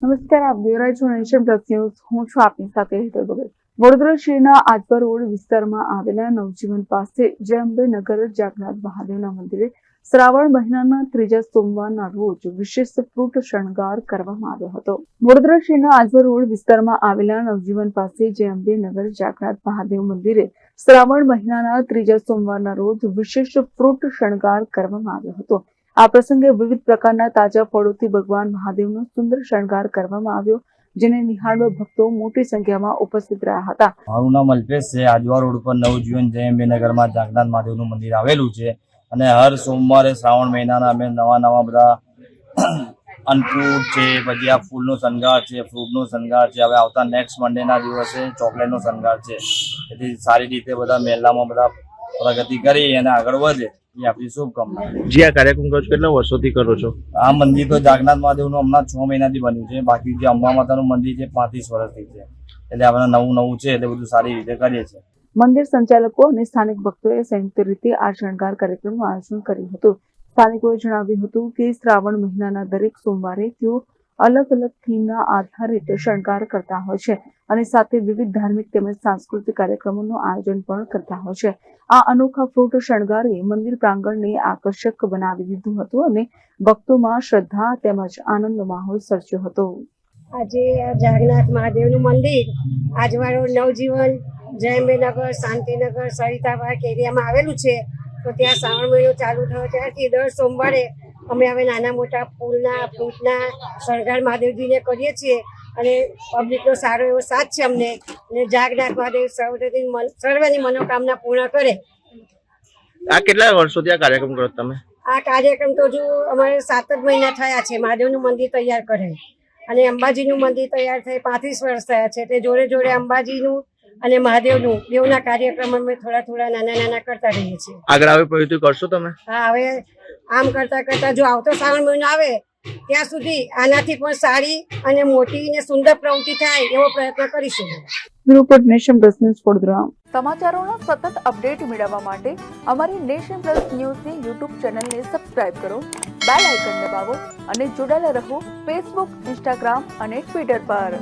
નમસ્કાર, આપ જોઈ રહ્યા છો નેશન પ્લસ ન્યૂઝ. હું છું આપની સાથે હેતલ ભગત. વડોદરા શહેરના આજવા રોડ વિસ્તારમાં આવેલા નવજીવન પાસે જય અંબે નગર જાગનાથ મહાદેવના મંદિરે શ્રાવણ મહિનાના ત્રીજા સોમવારના રોજ વિશેષ ફ્રૂટ શણગાર કરવામાં આવ્યો હતો. વડોદરા શહેરના આજવા રોડ વિસ્તારમાં આવેલા નવજીવન પાસે જય અંબે નગર જાગનાથ મહાદેવ મંદિરે શ્રાવણ મહિનાના ત્રીજા સોમવારના રોજ વિશેષ ફ્રૂટ શણગાર કરવામાં આવ્યો હતો. આ પ્રસંગે વિવિધ પ્રકારના તાજા ફળોથી ભગવાન મહાદેવનો સુંદર શણગાર કરવામાં આવ્યો, જેને નિહાળવા ભક્તો મોટી સંખ્યામાં ઉપસ્થિત રહ્યા હતા. મારું નામ અલ્પેશ છે. આજવા રોડ પર નવજીવન જય અંબે નગરમાં જાગનાથ મહાદેવનું મંદિર આવેલું છે અને હર સોમવારે શ્રાવણ મહિનાના અમે નવા બધા અન્નફ્રૂટ છે, પછી આ ફૂલનો શણગાર છે, ફ્રૂટનો શણગાર છે. હવે આવતા નેક્સ્ટ મંડેના દિવસે ચોકલેટનો શણગાર છે. તેથી સારી રીતે બધા મેલામાં બધા પ્રગતિ કરી અને આગળ વધે એ આપણી શુભકામના. જી, આ કાર્યક્રમ કરો છો, કેટલા વર્ષોથી કરો છો? આ મંદિર તો જાગનાથ મહાદેવનું હમણાં 6 મહિનાથી બન્યું છે. બાકી જે અંબા માતાનું મંદિર છે 35 વર્ષથી છે. એટલે આપણે નવું છે એટલે બધું સારી રીતે કરીએ છીએ. મંદિર સંચાલકો અને સ્થાનિક ભક્તોએ સંયુક્ત રીતે આ શણગાર કાર્યક્રમનું આયોજન કર્યું હતું. સ્થાનિકોએ જણાવ્યું હતું કે શ્રાવણ મહિનાના દરેક સોમવારે તેઓ અલગ અલગ થીમના આધારિત શણગાર કરતા હોય છે અને સાથે વિવિધ ધાર્મિક તેમજ સાંસ્કૃતિક કાર્યક્રમોનું આયોજન પણ કરતા હોય છે. આ અનોખા ફ્રૂટ શણગારે મંદિર પ્રાંગણને આકર્ષક બનાવી દીધું હતું અને ભક્તોમાં શ્રદ્ધા તેમજ આનંદનો માહોલ સર્જ્યો હતો. આજે જાગનાથ મહાદેવનું મંદિર આજવા રોડ નવજીવન જય અંબે નગર શાંતિનગર સરિતાબાગ એરિયામાં આવેલું છે. તો ત્યાં શ્રાવણ મહિનો ચાલુ થયો ત્યારથી દર સોમવારે અમે હવે નાના મોટા ફ્રૂટના શણગાર મહાદેવજીને કરીએ છીએ અને પબ્લિકનો સારો એવો સાથ છે અમને. અને જાગનાથ મહાદેવ સર્વની મનોકામના પૂર્ણ કરે. આ કેટલા વર્ષોથી આ કાર્યક્રમ કરો તમે? આ કાર્યક્રમ તો હજુ અમારે 7 જ મહિના થયા છે. મહાદેવનું મંદિર તૈયાર કરે અને અંબાજીનું મંદિર તૈયાર થઈ 35 વર્ષ થયા છે. તે જોડે અંબાજીનું અને મહાદેવનું બેવના કાર્યક્રમ અમે થોડા નાના કરતા રહીએ છીએ. આગળ આવે પ્રવૃત્તિ કરશો તમે? હા, હવે આમ કરતા જો આવતો શ્રાવણ મહિનો આવે ત્યાં સુધી આનાથી પણ સારી અને મોટી અને સુંદર પ્રવૃત્તિ થાય એવો પ્રયત્ન કરીશું. Report nation plus news Vadodara. સમાચારોના સતત અપડેટ મેળવવા માટે અમારી નેશન પ્લસ ન્યૂઝની યુટ્યુબ ચેનલને સબસ્ક્રાઇબ કરો, બેલ આઇકન દબાવો અને જોડાયેલા રહો ફેસબુક, ઇન્સ્ટાગ્રામ અને ટ્વિટર પર.